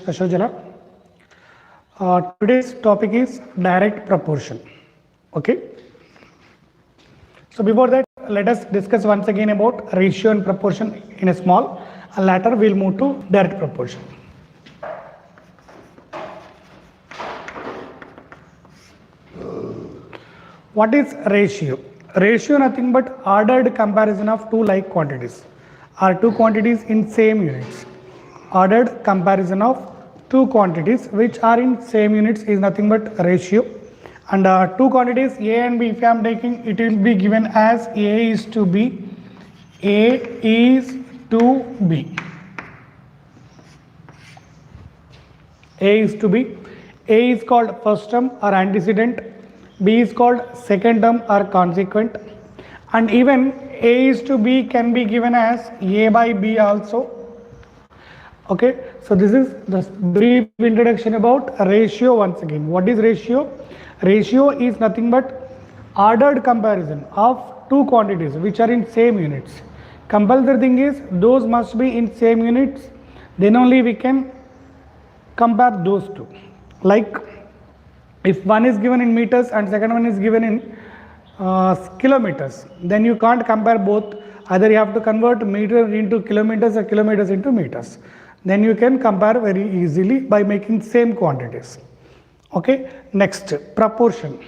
Kashojala. Today's topic is direct proportion. Okay. So before that, let us discuss once again about ratio and proportion in a small, and later we'll move to direct proportion. What is ratio? Ratio nothing but ordered comparison of two like quantities or two quantities in same units. Ordered comparison of two quantities which are in same units is nothing but ratio. And two quantities A and B, if I am taking, it will be given as A is to B, A is to B. A is to B. A is called first term or antecedent. B is called second term or consequent. And even A is to B can be given as A by B also. Okay, so this is the brief introduction about ratio once again. What is ratio? Ratio is nothing but ordered comparison of two quantities which are in same units. Compulsory thing is those must be in same units, then only we can compare those two. Like if one is given in meters and second one is given in kilometers, then you can't compare both. Either you have to convert meter into kilometers or kilometers into meters. Then you can compare very easily by making same quantities. Okay, next, proportion.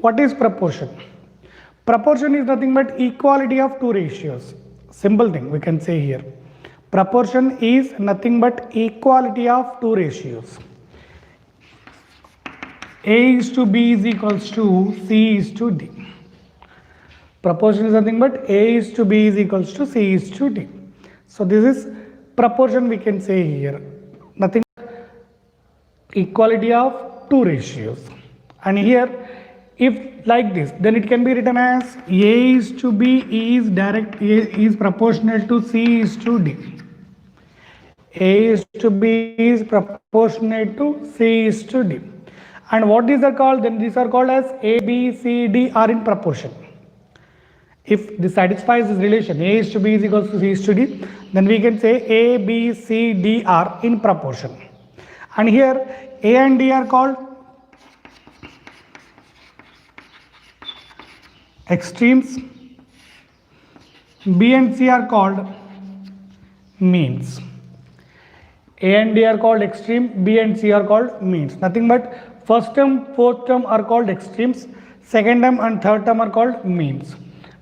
What is proportion? Proportion is nothing but equality of two ratios. Simple thing we can say here. Proportion is nothing but equality of two ratios. A is to B is equals to C is to D. Proportion is nothing but A is to B is equals to C is to D. So this is proportion we can say here. Nothing but equality of two ratios. And here if like this, then it can be written as A is to B is direct, A is proportional to C is to D. A is to B is proportionate to C is to D. And what these are called? Then these are called as A, B, C, D are in proportion. If this satisfies this relation, A is to B is equals to C is to D, then we can say A, B, C, D are in proportion. And here A and D are called extremes, B and C are called means. A and D are called extreme, B and C are called means. Nothing but first term, fourth term are called extremes, second term and third term are called means.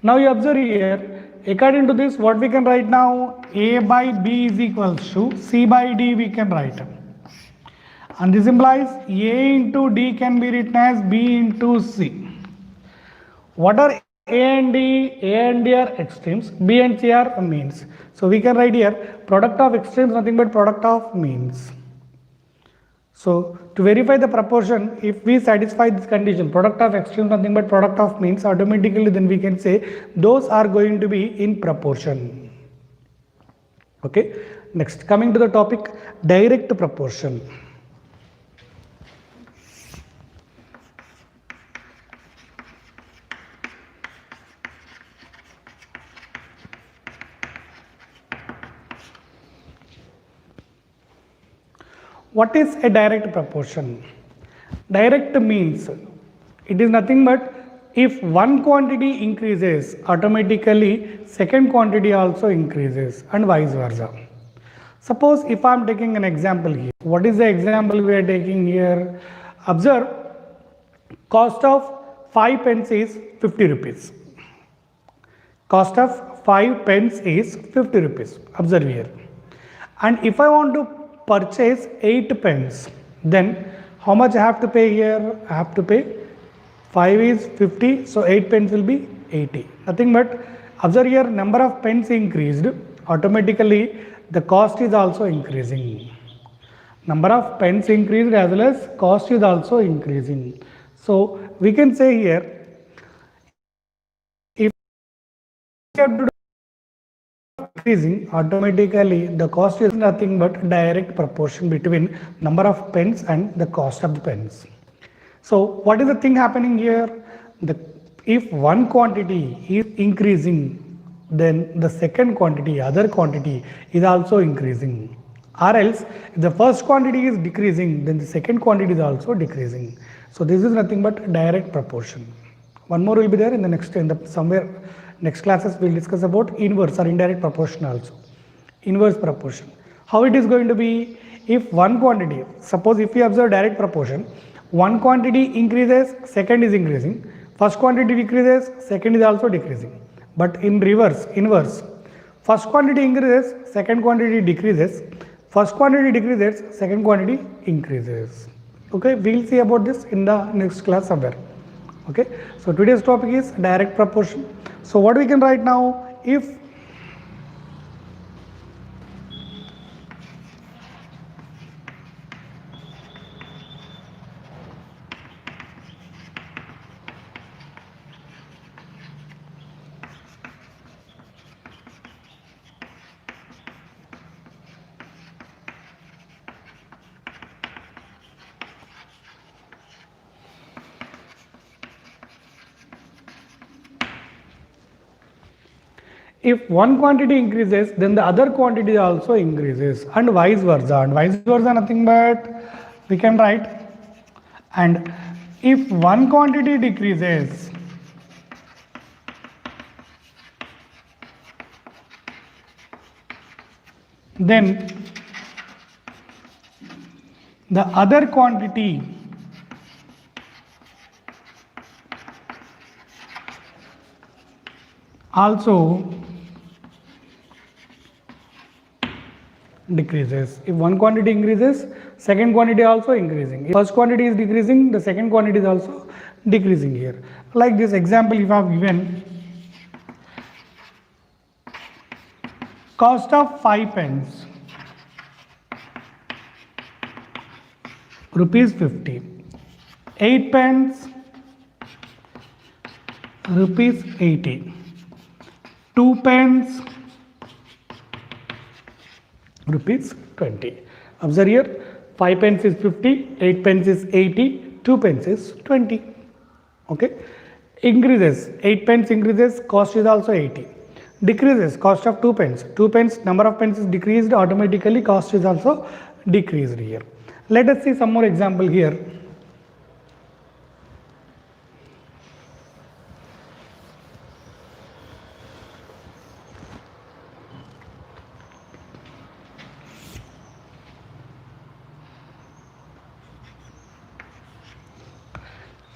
Now you observe here, according to this, what we can write now, A by B is equals to C by D we can write. And this implies A into D can be written as B into C. What are A and D? A and D are extremes, B and C are means. So we can write here, product of extremes nothing but product of means. So to verify the proportion, if we satisfy this condition, product of extremes nothing but product of means, automatically then we can say those are going to be in proportion. Okay. Next, coming to the topic, direct proportion. What is a direct proportion? Direct means it is nothing but if one quantity increases, automatically second quantity also increases and vice versa. Suppose if I am taking an example here. What is the example we are taking here? Observe, cost of 5 pence is 50 rupees. Cost of 5 pence is 50 rupees. Observe here. And if I want to purchase 8 pence, then how much I have to pay here? I have to pay 5 is 50, so 8 pence will be 80. Nothing but observe here, number of pence increased, automatically the cost is also increasing. Number of pence increased as well as cost is also increasing. So we can say here, if you have to do increasing, automatically the cost is nothing but direct proportion between number of pence and the cost of the pence. So what is the thing happening here? The if one quantity is increasing, then the second quantity, other quantity is also increasing. Or else, if the first quantity is decreasing, then the second quantity is also decreasing. So this is nothing but direct proportion. One more will be there in the next, somewhere next classes we'll discuss about inverse or indirect proportion also. Inverse proportion. How it is going to be? If one quantity, suppose if we observe direct proportion, one quantity increases, second is increasing, first quantity decreases, second is also decreasing. But in reverse, inverse, first quantity increases, second quantity decreases, first quantity decreases, second quantity increases. Okay, we'll see about this in the next class somewhere. Okay, so today's topic is direct proportion. So what we can write now, if one quantity increases, then the other quantity also increases, and vice versa. And vice versa nothing but we can write, and if one quantity decreases, then the other quantity also decreases. If one quantity increases, second quantity also increasing. If first quantity is decreasing, the second quantity is also decreasing here. Like this example, if I have given cost of 5 pence, rupees 50, 8 pence, rupees 80, 2 pence, rupees 20. Observe here, 5 pence is 50, 8 pence is 80, 2 pence is 20. Okay, increases, 8 pence increases, cost is also 80. Decreases, cost of 2 pence. 2 pence, number of pence is decreased, automatically cost is also decreased here. Let us see some more example here.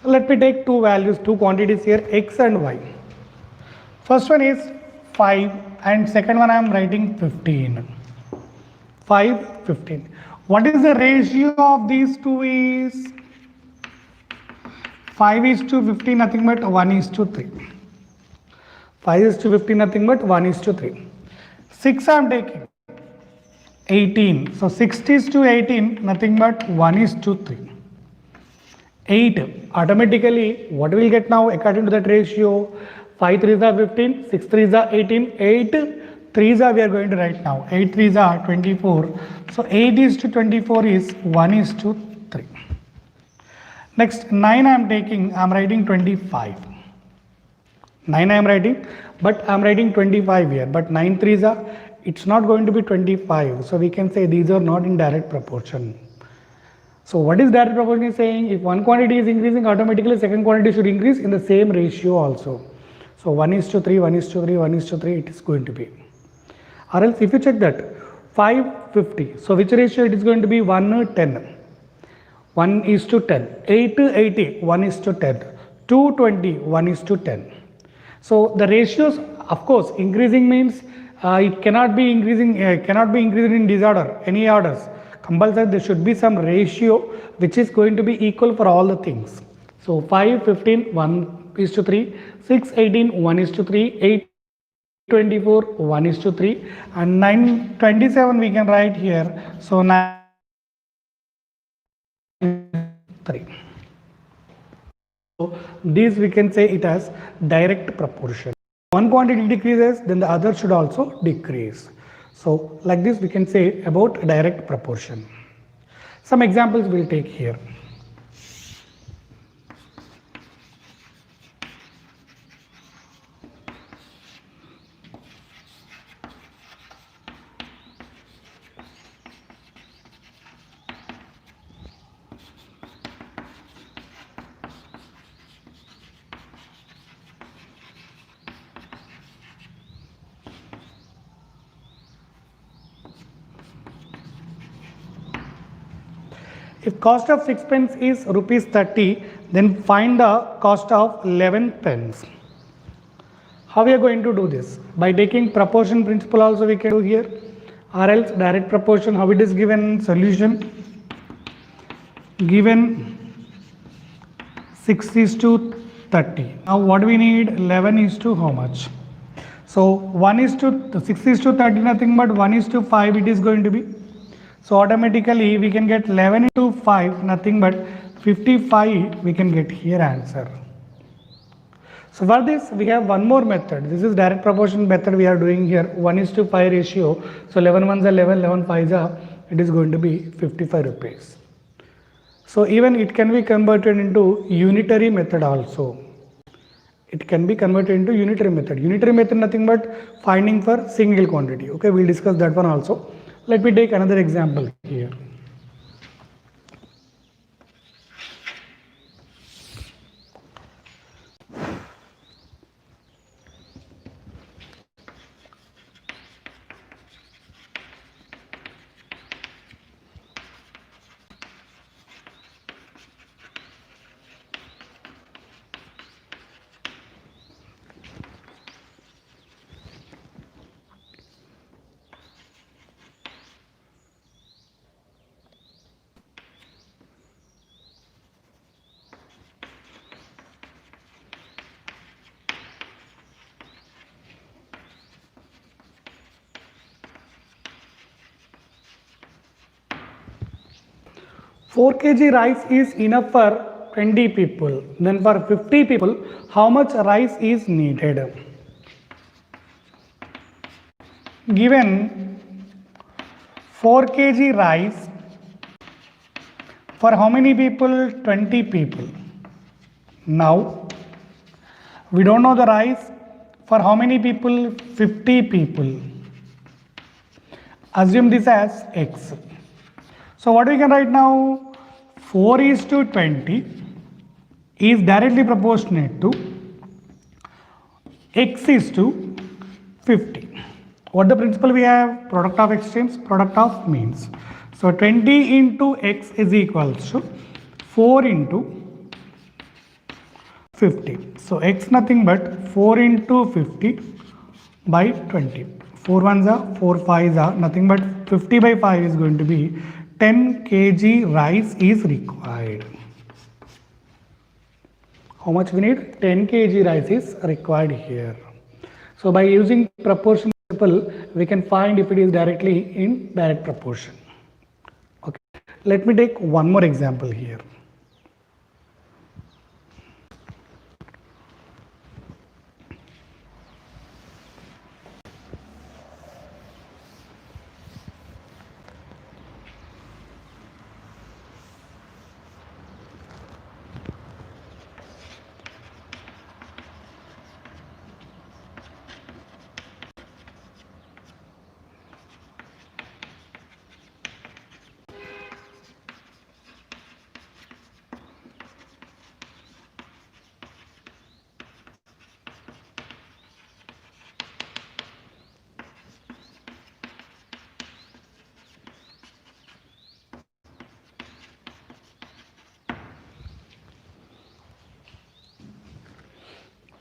Let me take two values, two quantities here, x and y. First one is 5 and second one I am writing 15. 5, 15. What is the ratio of these two is? 5 is to 50, nothing but 1 is to 3. 5 is to 50, nothing but 1 is to 3. 6 I am taking 18. So 6 is to 18, nothing but 1 is to 3. 8, automatically what we will get now according to that ratio? 5 3s are 15, 6 3s are 18, 8 3s are we are going to write now, 8 3s are 24. So 8 is to 24 is 1 is to 3. Next 9 I am taking, I am writing 25. 9 I am writing, but I am writing 25 here, but 9 3s are, it's not going to be 25. So we can say these are not in direct proportion. So what is direct proportion is saying? If one quantity is increasing, automatically second quantity should increase in the same ratio also. So 1 is to 3, 1 is to 3, 1 is to 3 it is going to be. Or else if you check that 5, 50. So which ratio it is going to be? 1, 10. 1 is to 10. 8, 80. 1 is to 10. 2, 20. 1 is to 10. So the ratios, of course, increasing means it cannot be increasing in disorder, any orders. Compulsory there should be some ratio which is going to be equal for all the things. So 5, 15, 1 is to 3, 6, 18, 1 is to 3, 8, 24, 1 is to 3, and 9, 27 we can write here. So 9, 3. So these we can say it as direct proportion. One quantity decreases, then the other should also decrease. So like this we can say about direct proportion. Some examples we'll take here. If cost of 6 pence is rupees 30, then find the cost of 11 pence. How we are going to do this? By taking proportion principle also we can do here, or else direct proportion. How it is given? Solution given 6 is to 30. Now what we need? 11 is to how much? So 1 is to 6 is to 30, nothing but 1 is to 5 it is going to be. So automatically we can get 11 into 5, nothing but 55 we can get here answer. So for this we have one more method. This is direct proportion method we are doing here, 1 is to 5 ratio. So 11 ones are 11, 11 5s are, it is going to be 55 rupees. So even it can be converted into unitary method also. It can be converted into unitary method. Unitary method nothing but finding for single quantity. Okay, we'll discuss that one also. Let me take another example here. Four kg rice is enough for 20 people. Then for 50 people, how much rice is needed? Given 4 kg rice for how many people? 20 people. Now we don't know the rice for how many people? 50 people. Assume this as x. So what we can write now? 4 is to 20 is directly proportionate to x is to 50. What the principle we have? Product of extremes, product of means. So 20 into x is equals to 4 into 50. So x nothing but 4 into 50 by 20. 4 ones are 4 5s are nothing but 50 by 5 is going to be 10 kg rice is required. How much we need? 10 kg rice is required here. So by using proportion principle, we can find if it is directly in direct proportion. Okay. Let me take one more example here.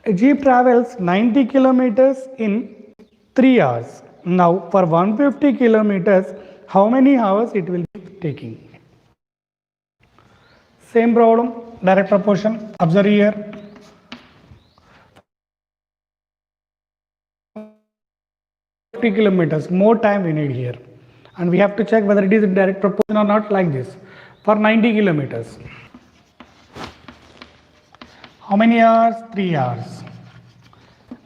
A jeep travels 90 kilometers in 3 hours. Now for 150 kilometers, how many hours it will be taking? Same problem, direct proportion. Observe here. Kilometers, more time we need here, and we have to check whether it is in direct proportion or not, like this. For 90 kilometers, how many hours? 3 hours.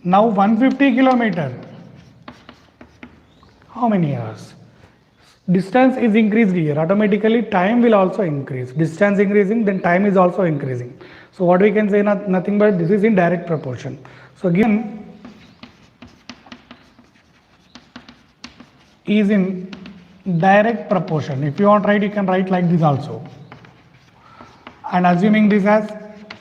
Now 150 kilometer, how many hours? Distance is increased here, automatically time will also increase. Distance increasing, then time is also increasing. So what we can say, nothing but this is in direct proportion. So given is in direct proportion. If you want to write, you can write like this also, and assuming this as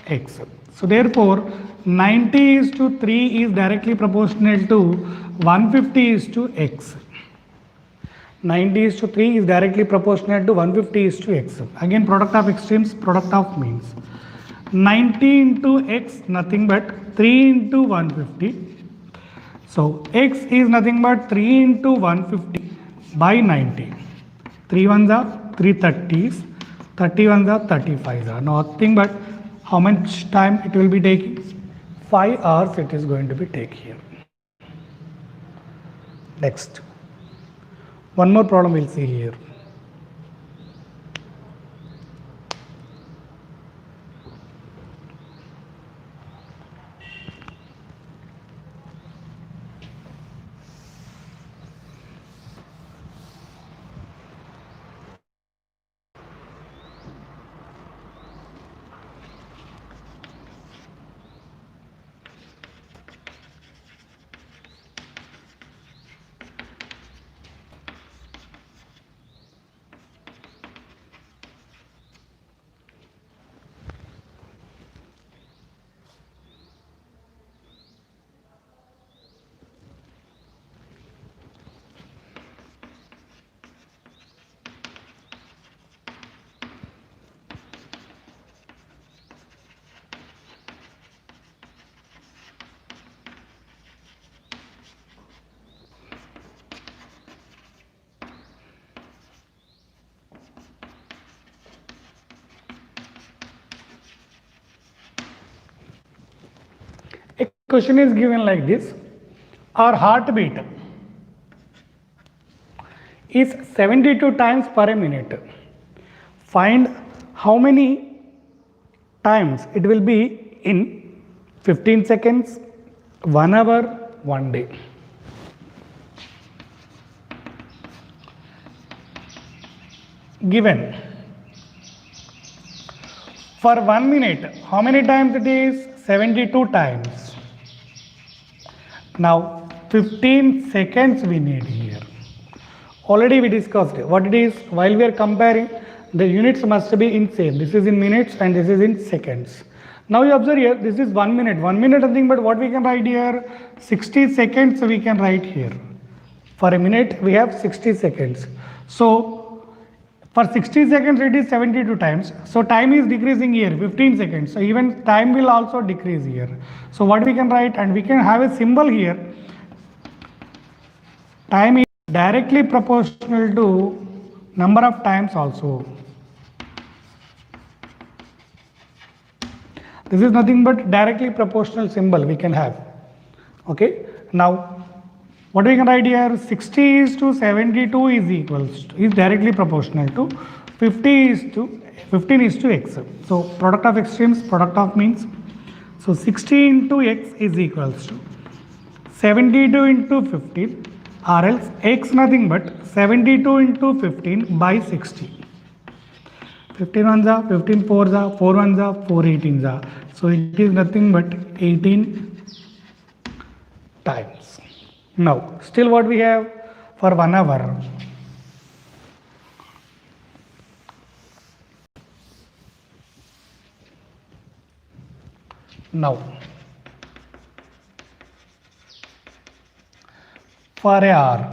x. So therefore 90 is to 3 is directly proportional to 150 is to x. 90 is to 3 is directly proportional to 150 is to x. Again, product of extremes, product of means. 90 into x, nothing but 3 into 150. So x is nothing but 3 into 150 by 90. 3 ones are 3 30s, 30 ones are 35s are nothing but how much time it will be taking? 5 hours it is going to be taking here. Next. One more problem we'll see here. A question is given like this. Our heartbeat is 72 times per minute. Find how many times it will be in 15 seconds, 1 hour, 1 day. Given for 1 minute, how many times it is? 72 times. Now 15 seconds we need here. Already we discussed what it is. While we are comparing, the units must be in same. This is in minutes and this is in seconds. Now you observe here, this is 1 minute. 1 minute nothing but what we can write here? 60 seconds we can write here. For a minute we have 60 seconds. So for 60 seconds it is 72 times. So time is decreasing here, 15 seconds. So even time will also decrease here. So what we can write, and we can have a symbol here. Time is directly proportional to number of times also. This is nothing but directly proportional symbol we can have. Okay. Now what we can write here? 60 is to 72 is equals to, is directly proportional to 50 is to 15 is to x. So product of extremes, product of means. So 60 into x is equals to 72 into 15, or else x nothing but 72 into 15 by 60. 15 ones are 15 fours are 4 ones are 4 18s are. So it is nothing but 18 times. Now, still what we have for 1 hour. Now, for an hour.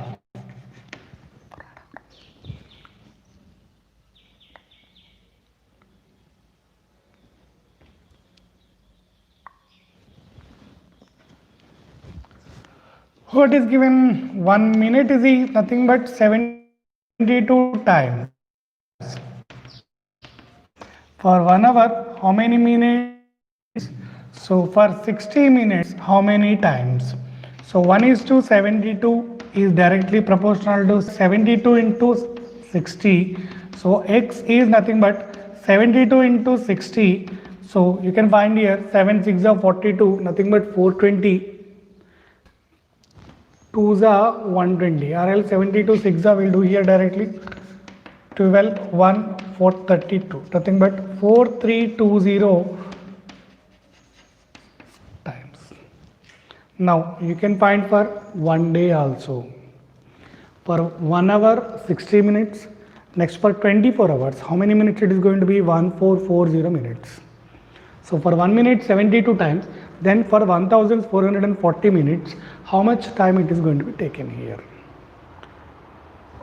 What is given? 1 minute is nothing but 72 times. For 1 hour, how many minutes? So for 60 minutes, how many times? So 1 is to 72 is directly proportional to 72 into 60. So x is nothing but 72 into 60. So you can find here 7 6 are 42, nothing but 420. 2s are 120, or else 72 6 will do here directly. 12 1 432, nothing but 4320 times. Now you can find for 1 day also. For 1 hour 60 minutes. Next for 24 hours, how many minutes it is going to be? 1440 minutes. So for 1 minute 72 times. Then for 1440 minutes, how much time it is going to be taken here?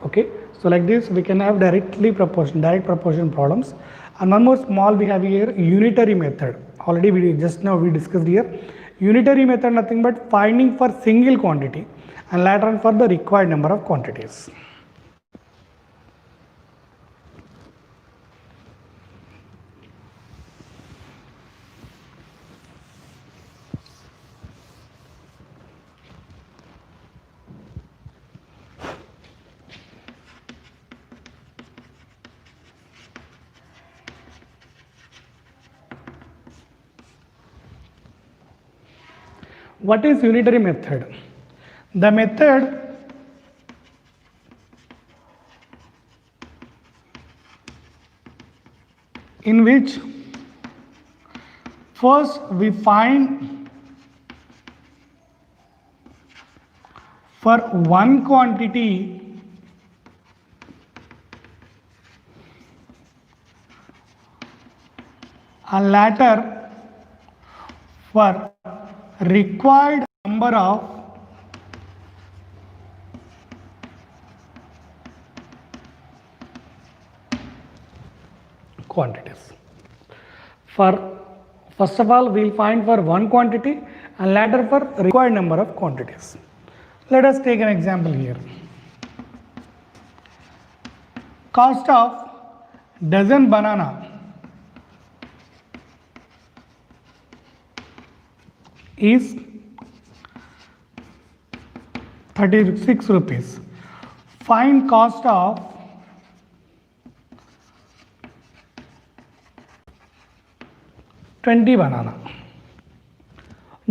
Okay, so like this we can have direct proportion problems. And one more small we have here, unitary method. Already we just now we discussed here. Unitary method nothing but finding for single quantity and later on for the required number of quantities. What is unitary method? The method in which first we find for one quantity and later for required number of quantities. First of all, we will find for one quantity and later for required number of quantities. Let us take an example here. Cost of dozen banana is 36 rupees. Find cost of $20 banana.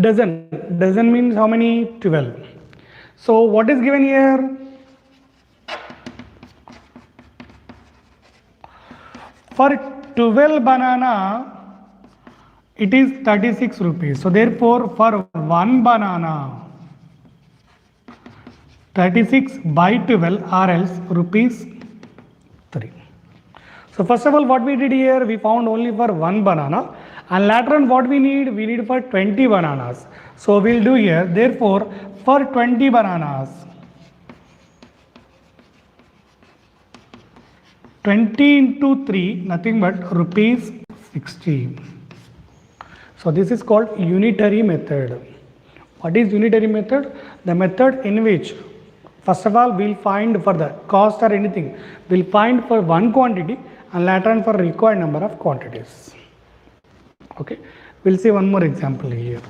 Dozen means how many? 12. So what is given here? For 12 banana it is 36 rupees. So therefore for one banana 36 by 12 or else rupees 3. So first of all what we did here, we found only for one banana and later on what we need for 20 bananas. So we'll do here, therefore for 20 bananas 20 into 3 nothing but rupees 60. So this is called unitary method. What is unitary method? The method in which first of all we'll find for the cost or anything, we'll find for one quantity and later on for required number of quantities. Okay, we'll see one more example here.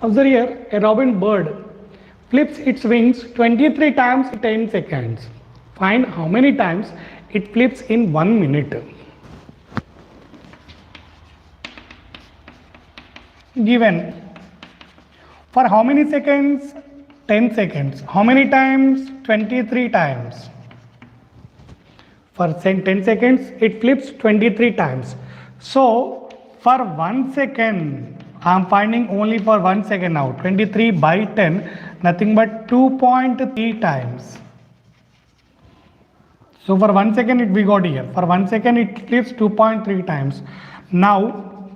Observe here, a robin bird flips its wings 23 times in 10 seconds. Find how many times it flips in 1 minute. Given for how many seconds? 10 seconds. How many times? 23 times. For 10 seconds it flips 23 times. So for 1 second I am finding only for 1 second now. 23 by 10 nothing but 2.3 times. So for 1 second we got here. For 1 second it flips 2.3 times. Now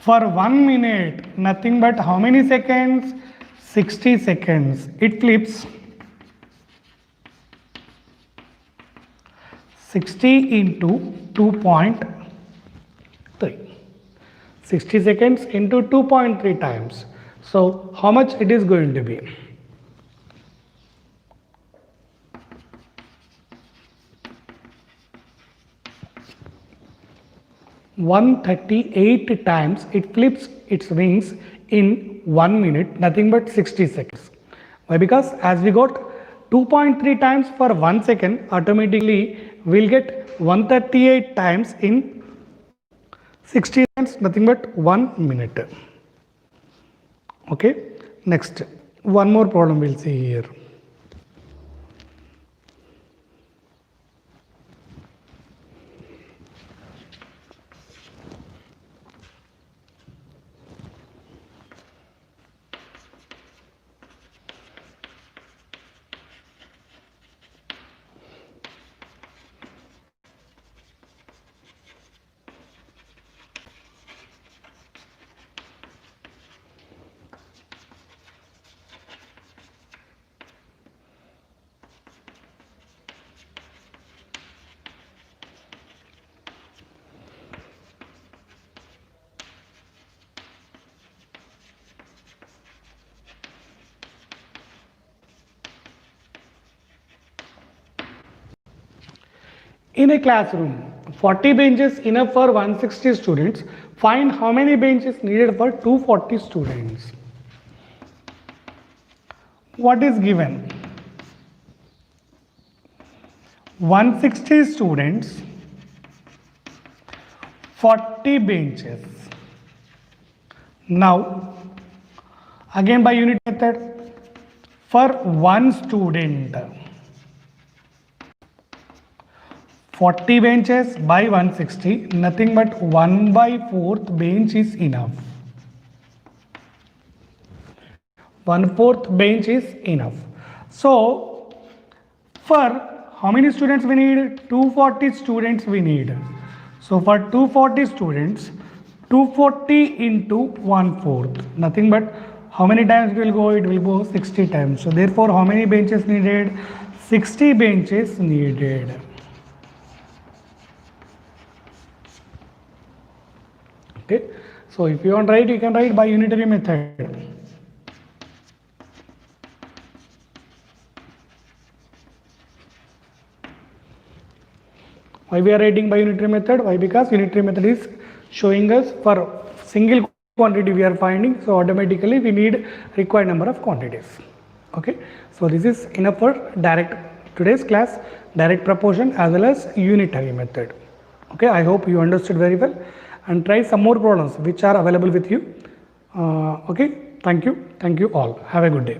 for 1 minute nothing but how many seconds? 60 seconds. It flips 60 into 2.3. 60 seconds into 2.3 times. So how much it is going to be? (138) times it flips its wings in 1 minute, nothing but 60 seconds. Why? Because as we got 2.3 times for 1 second, automatically we'll get 138 times in 60 seconds, nothing but 1 minute. Okay, next one more problem we'll see here. In a classroom, 40 benches enough for 160 students. Find how many benches needed for 240 students. What is given? 160 students, 40 benches. Now, again by unit method, for one student, 40 benches by 160, nothing but 1/4 bench is enough. 1/4 bench is enough. So, for how many students we need? 240 students we need. So, for 240 students, 240 into 1/4, nothing but how many times will go? It will go 60 times. So, therefore, how many benches needed? 60 benches needed. Okay, so if you want to write, you can write by unitary method. Why we are writing by unitary method? Why? Because unitary method is showing us for single quantity we are finding, so automatically we need required number of quantities. Okay, so this is enough for today's class, direct proportion as well as unitary method. Okay, I hope you understood very well, and try some more problems which are available with you. Okay, thank you all. Have a good day.